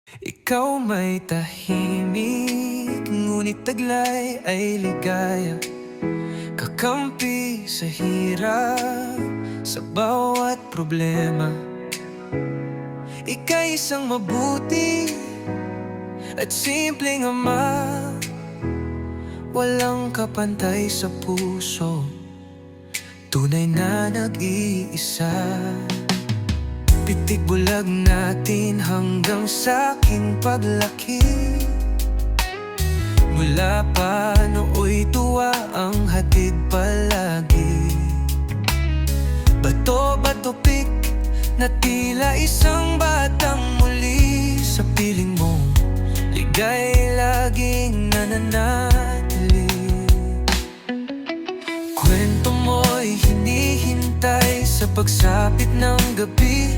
Ikaw may tahimik, ngunit taglay ay ligaya. Kakampi sa hirap, sa bawat problema. Ika'y isang mabuti at simpleng ama, walang kapantay sa puso, tunay na nag-iisa. Pitik bulag natin hanggang sa aking paglaki. Mula pa nooy tuwa ang hatid palagi. Bato-bato pik na tila isang batang muli. Sa piling mo, ligay laging nananatili. Kwento mo'y hinihintay sa pagsapit ng gabi.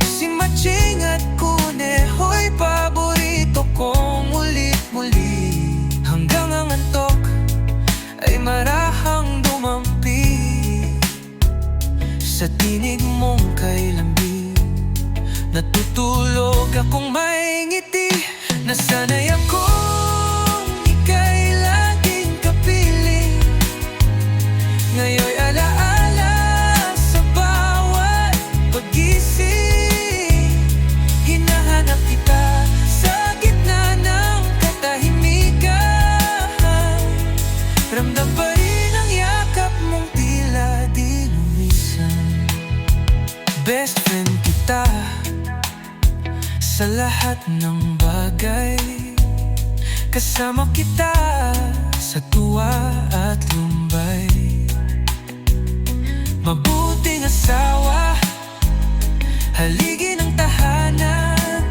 Si Maching at Kuneho'y paborito kong ulit-muli. Hanggang ang antok ay marahang dumampi sa tinig mong kay lambing. Natutulog akong may ngiti, nasanay akong ika'y laging kapiling. Ngayon'y alaala sa bawat pag-gising. Hinahanap kita sa gitna ng katahimikan. Ramdam pa rin ang yakap mong tila di lumisan. Best friend kita sa lahat ng bagay. Kasama kita sa tuwa at lumbay. Mabuting asawa, haligi ng tahanan.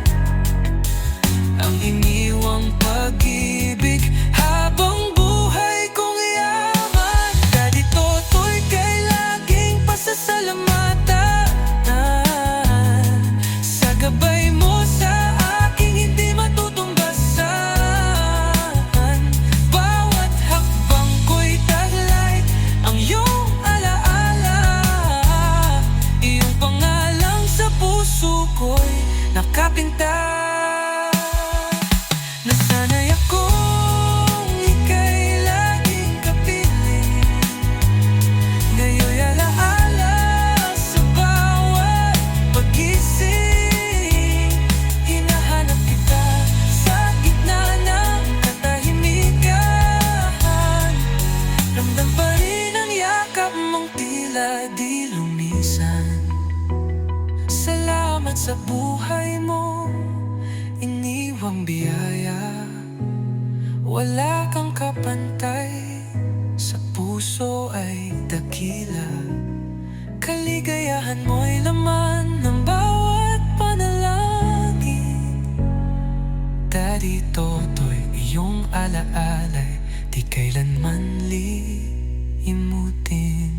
Ang iniwang pag-ibig habang buhay kong yaman. Daddy Totoy kay laging pasasalamatan. Sa gabay mo sa aking hindi matutumbasan. Bawat hakbang ko'y taglay ang iyong alaala. Iyong pangalang sa puso ko'y nakapinta. Nasanay akong ika'y laging kapiling. Ngayon'y alaala sa bawat pag-gising. Hinahanap kita sa gitna ng katahimikan. Ramdam pa rin ang yakap mong tila di lumisan. Salamat sa buhay mo, iniwang biyaya. Wala kang kapantay, sa puso ay dakila. Kaligayahan mo'y laman ng bawat panalangin. Daddy Totoy, iyong alaala'y di kailanman limutin.